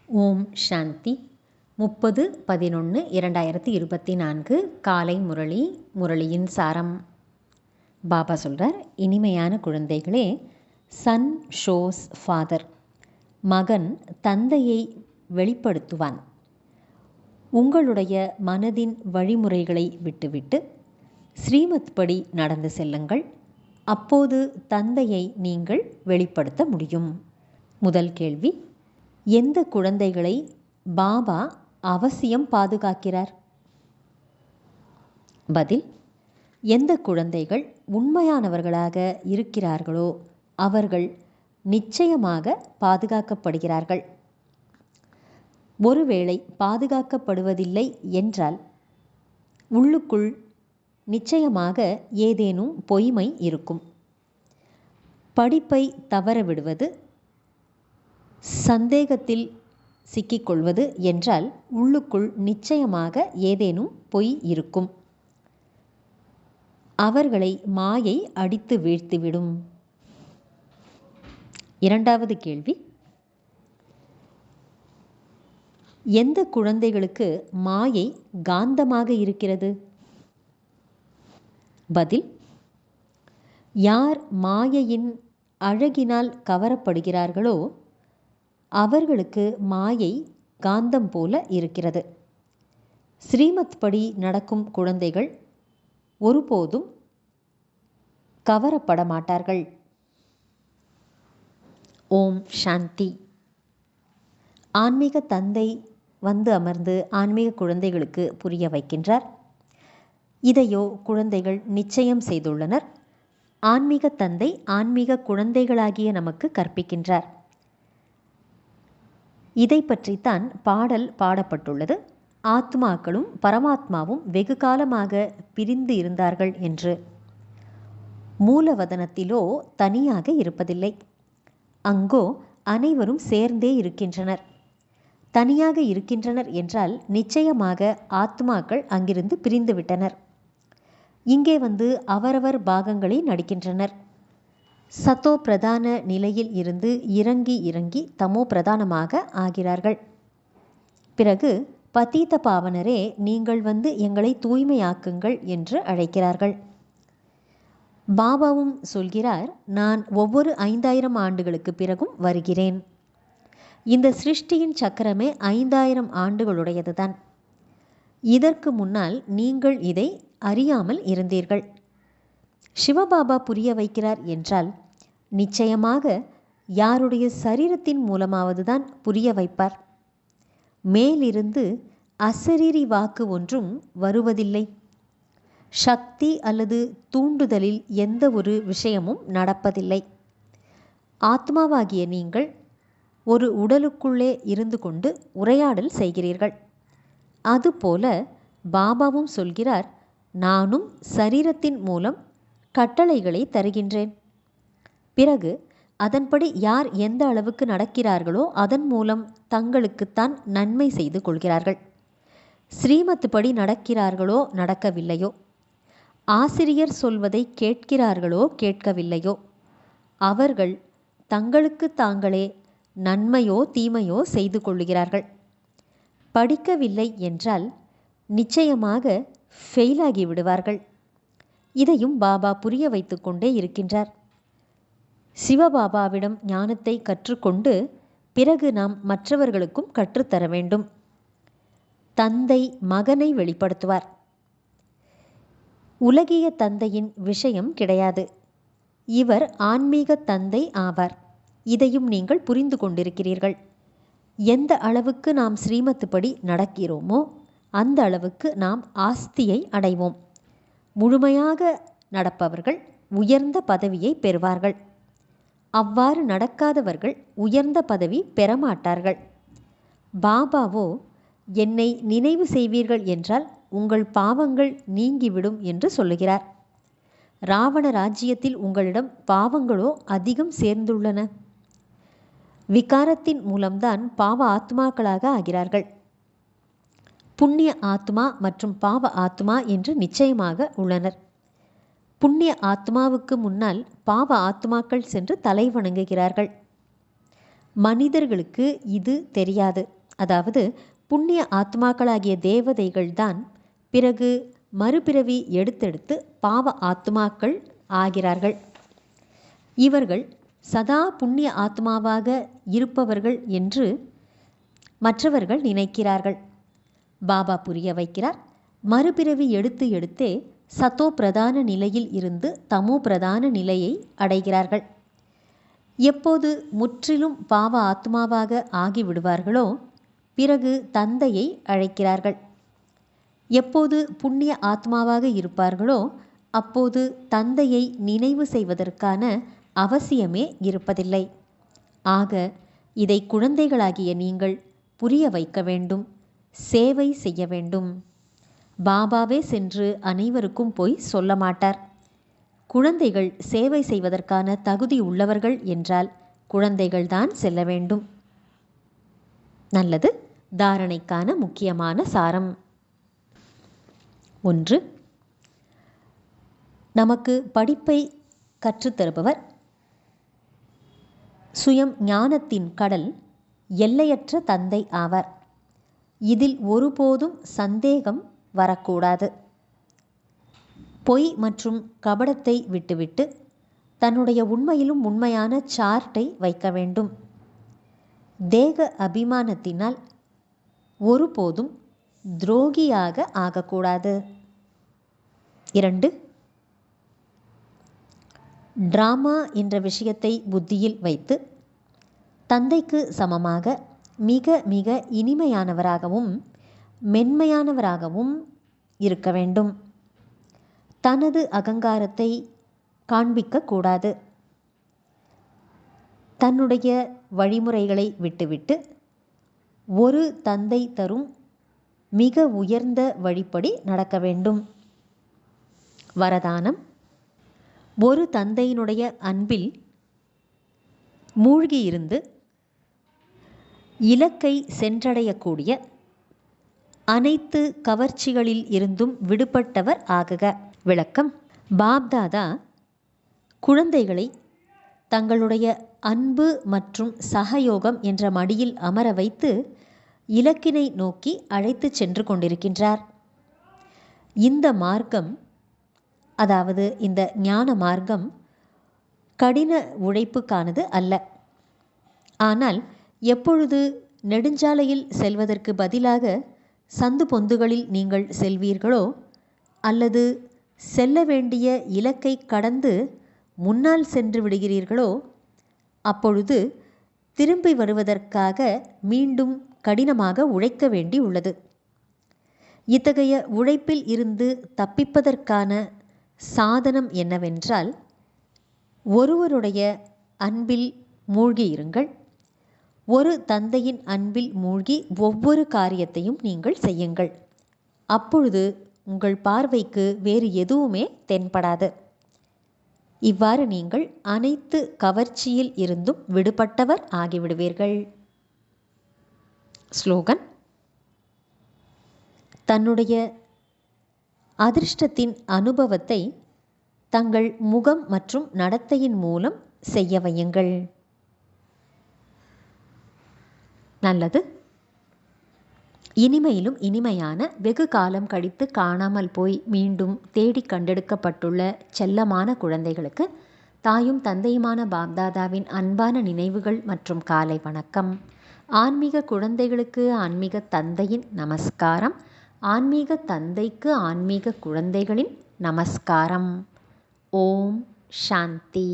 ஓம் சாந்தி. 30/11/2024 காலை முரளி. முரளியின் சாரம். பாபா சொல்கிறார், இனிமையான குழந்தைகளே, சன் ஷோஸ் ஃபாதர். மகன் தந்தையை வெளிப்படுத்துவான். உங்களுடைய மனதின் வழிமுறைகளை விட்டுவிட்டு ஸ்ரீமத் படி நடந்து செல்லுங்கள். அப்போது தந்தையை நீங்கள் வெளிப்படுத்த முடியும். முதல் கேள்வி, எந்த குழந்தைகளை பாபா அவசியம் பாதுகாக்கிறார்? பதில், எந்த குழந்தைகள் உண்மையானவர்களாக இருக்கிறார்களோ அவர்கள் நிச்சயமாக பாதுகாக்கப்படுகிறார்கள். ஒருவேளை பாதுகாக்கப்படுவதில்லை என்றால் உள்ளுக்குள் நிச்சயமாக ஏதேனும் பொய்மை இருக்கும். படிப்பை தவறவிடுவது, சந்தேகத்தில் சிக்கிக்கொள்வது என்றால் உள்ளுக்குள் நிச்சயமாக ஏதேனும் பொய் இருக்கும். அவர்களை மாயை அடித்து வீழ்த்திவிடும். இரண்டாவது கேள்வி, எந்த குழந்தைகளுக்கு மாயை காந்தமாக இருக்கிறது? பதில், யார் மாயையின் அழகினால் கவரப்படுகிறார்களோ அவர்களுக்கு மாயை காந்தம் போல இருக்கிறது. ஸ்ரீமத் படி நடக்கும் குழந்தைகள் ஒருபோதும் கவரப்பட மாட்டார்கள். ஓம் சாந்தி. ஆன்மீக தந்தை வந்து அமர்ந்து ஆன்மீக குழந்தைகளுக்கு புரிய வைக்கின்றார். இதையோ குழந்தைகள் நிச்சயம் செய்துள்ளனர். ஆன்மீக தந்தை ஆன்மீக குழந்தைகளாகிய நமக்கு கற்பிக்கின்றார். இதை பற்றித்தான் பாடல் பாடப்பட்டுள்ளது. ஆத்மாக்களும் பரமாத்மாவும் வெகு காலமாக பிரிந்து இருந்தார்கள் என்று. மூலவதனத்திலோ தனியாக இருப்பதில்லை. அங்கோ அனைவரும் சேர்ந்தே இருக்கின்றனர். தனியாக இருக்கின்றனர் என்றால் நிச்சயமாக ஆத்மாக்கள் அங்கிருந்து பிரிந்துவிட்டனர். இங்கே வந்து அவரவர் பாகங்களை நடிக்கின்றனர். சத்தோ பிரதான நிலையில் இருந்து இறங்கி இறங்கி தமோ பிரதானமாக ஆகிறார்கள். பிறகு பதீத பாவனரே, நீங்கள் வந்து எங்களை தூய்மையாக்குங்கள் என்று அழைக்கிறார்கள். பாபாவும் சொல்கிறார், நான் ஒவ்வொரு 5000 ஆண்டுகளுக்கு பிறகும் வருகிறேன். இந்த சிருஷ்டியின் சக்கரமே 5000 ஆண்டுகளுடையதுதான். இதற்கு முன்னால் நீங்கள் இதை அறியாமல் இருந்தீர்கள். சிவபாபா புரிய வைக்கிறார் என்றால் நிச்சயமாக யாருடைய சரீரத்தின் மூலமாவது தான் புரிய வைப்பார். மேலிருந்து அசரீரி வாக்கு ஒன்றும் வருவதில்லை. சக்தி அல்லது தூண்டுதலில் எந்த ஒரு விஷயமும் நடப்பதில்லை. ஆத்மாவாகிய நீங்கள் ஒரு உடலுக்குள்ளே இருந்து கொண்டு உரையாடல் செய்கிறீர்கள். அதுபோல பாபாவும் சொல்கிறார், நானும் சரீரத்தின் மூலம் கட்டளைகளை தருகின்றேன். பிறகு அதன்படி யார் எந்த அளவுக்கு நடக்கிறார்களோ அதன் மூலம் தங்களுக்குத்தான் நன்மை செய்து கொள்கிறார்கள். ஸ்ரீமத் படி நடக்கிறார்களோ நடக்கவில்லையோ, ஆசிரியர் சொல்வதை கேட்கிறார்களோ கேட்கவில்லையோ, அவர்கள் தங்களுக்கு தாங்களே நன்மையோ தீமையோ செய்து கொள்கிறார்கள். படிக்கவில்லை என்றால் நிச்சயமாக ஃபெயிலாகி விடுவார்கள். இதையும் பாபா புரிய வைத்து கொண்டே இருக்கின்றார். சிவபாபாவிடம் ஞானத்தை கற்றுக்கொண்டு பிறகு நாம் மற்றவர்களுக்கும் கற்றுத்தர வேண்டும். தந்தை மகனை வெளிப்படுத்துவார். உலகிய தந்தையின் விஷயம் கிடையாது. இவர் ஆன்மீக தந்தை ஆவார். இதையும் நீங்கள் புரிந்து கொண்டிருக்கிறீர்கள். எந்த அளவுக்கு நாம் ஸ்ரீமத் படி நடக்கிறோமோ அந்த அளவுக்கு நாம் ஆஸ்தியை அடைவோம். முழுமையாக நடப்பவர்கள் உயர்ந்த பதவியை பெறுவார்கள். அவ்வாறு நடக்காதவர்கள் உயர்ந்த பதவி பெறமாட்டார்கள். பாபாவோ, என்னை நினைவு செய்வீர்கள் என்றால் உங்கள் பாவங்கள் நீங்கிவிடும் என்று சொல்லுகிறார். ராவண ராஜ்யத்தில் உங்களிடம் பாவங்களோ அதிகம் சேர்ந்துள்ளன. விகாரத்தின் மூலம்தான் பாவ ஆத்மாக்களாக ஆகிறார்கள். புண்ணிய ஆத்மா மற்றும் பாவ ஆத்மா என்று நிச்சயமாக உள்ளனர். புண்ணிய ஆத்மாவுக்கு முன்னால் பாவ ஆத்மாக்கள் சென்று தலை வணங்குகிறார்கள். மனிதர்களுக்கு இது தெரியாது. அதாவது புண்ணிய ஆத்மாக்களாகிய தேவதைகள்தான் பிறகு மறுபிறவி எடுத்தெடுத்து பாவ ஆத்மாக்கள் ஆகிறார்கள். இவர்கள் சதா புண்ணிய ஆத்மாவாக இருப்பவர்கள் என்று மற்றவர்கள் நினைக்கிறார்கள். பாபா புரிய வைக்கிறார், மறுபிறவி எடுத்து எடுத்தே சத்தோ பிரதான நிலையில் இருந்து தமோ பிரதான நிலையை அடைகிறார்கள். எப்போது முற்றிலும் பாவ ஆத்மாவாக ஆகிவிடுவார்களோ பிறகு தந்தையை அழைக்கிறார்கள். எப்போது புண்ணிய ஆத்மாவாக இருப்பார்களோ அப்போது தந்தையை நினைவு செய்வதற்கான அவசியமே இருப்பதில்லை. ஆக இதை குழந்தைகளாகிய நீங்கள் புரிய வைக்க வேண்டும், சேவை செய்ய வேண்டும். பாபாவே சென்று அனைவருக்கும் போய் சொல்ல மாட்டார். குழந்தைகள் சேவை செய்வதற்கான தகுதி உள்ளவர்கள் என்றால் குழந்தைகள்தான் செல்ல வேண்டும். நல்லது. தாரணைக்கான முக்கியமான சாரம். 1. நமக்கு படிப்பை கற்றுத்தருபவர் சுயம் ஞானத்தின் கடல், எல்லையற்ற தந்தை ஆவார். இதில் ஒருபோதும் சந்தேகம் வரக்கூடாது. பொய் மற்றும் கபடத்தை விட்டுவிட்டு தன்னுடைய உண்மையிலும் உண்மையான சார்ட்டை வைக்க வேண்டும். தேக அபிமானத்தினால் ஒருபோதும் துரோகியாக ஆகக்கூடாது. 2. டிராமா என்ற விஷயத்தை புத்தியில் வைத்து தந்தைக்கு சமமாக மிக மிக இனிமையானவராகவும் மென்மையானவராகவும் இருக்க வேண்டும். தனது அகங்காரத்தை காண்பிக்கக்கூடாது. தன்னுடைய வழிமுறைகளை விட்டுவிட்டு ஒரு தந்தை தரும் மிக உயர்ந்த வழிப்படி நடக்க வேண்டும். வரதானம். ஒரு தந்தையினுடைய அன்பில் மூழ்கியிருந்து இலக்கை சென்றடையக்கூடிய அனைத்து கவர்ச்சிகளில் இருந்தும் விடுபட்டவர் ஆகுக. விளக்கம். பாப்தாதா குழந்தைகளை தங்களுடைய அன்பு மற்றும் சகயோகம் என்ற மடியில் அமர வைத்து இலக்கினை நோக்கி அழைத்து சென்று கொண்டிருக்கின்றார். இந்த மார்க்கம், அதாவது இந்த ஞான மார்க்கம் கடின உழைப்புக்கானது அல்ல. ஆனால் எப்பொழுது நெடுஞ்சாலையில் செல்வதற்கு பதிலாக சந்து பொந்துகளில் நீங்கள் செல்வீர்களோ அல்லது செல்ல வேண்டிய இலக்கை கடந்து முன்னால் சென்று விடுகிறீர்களோ அப்பொழுது திரும்பி வருவதற்காக மீண்டும் கடினமாக உழைக்க வேண்டி உள்ளது. இத்தகைய உழைப்பில் இருந்து தப்பிப்பதற்கான சாதனம் என்னவென்றால், ஒருவருடைய அன்பில் மூழ்கியிருங்கள். ஒரு தந்தையின் அன்பில் மூழ்கி ஒவ்வொரு காரியத்தையும் நீங்கள் செய்யுங்கள். அப்பொழுது உங்கள் பார்வைக்கு வேறு எதுவுமே தென்படாது. இவ்வாறு நீங்கள் அனைத்து கவர்ச்சியில் இருந்தும் விடுபட்டவர் ஆகிவிடுவீர்கள். ஸ்லோகன். தன்னுடைய அதிர்ஷ்டத்தின் அனுபவத்தை தங்கள் முகம் மற்றும் நடத்தையின் மூலம் செய்ய வையுங்கள். நல்லது. இனிமையிலும் இனிமையான, வெகு காலம் கழித்து காணாமல் போய் மீண்டும் தேடி கண்டெடுக்கப்பட்டுள்ள செல்லமான குழந்தைகளுக்கு தாயும் தந்தையுமான பாப்தாதாவின் அன்பான நினைவுகள் மற்றும் காலை வணக்கம். ஆன்மீக குழந்தைகளுக்கு ஆன்மீக தந்தையின் நமஸ்காரம். ஆன்மீக தந்தைக்கு ஆன்மீக குழந்தைகளின் நமஸ்காரம். ஓம் சாந்தி.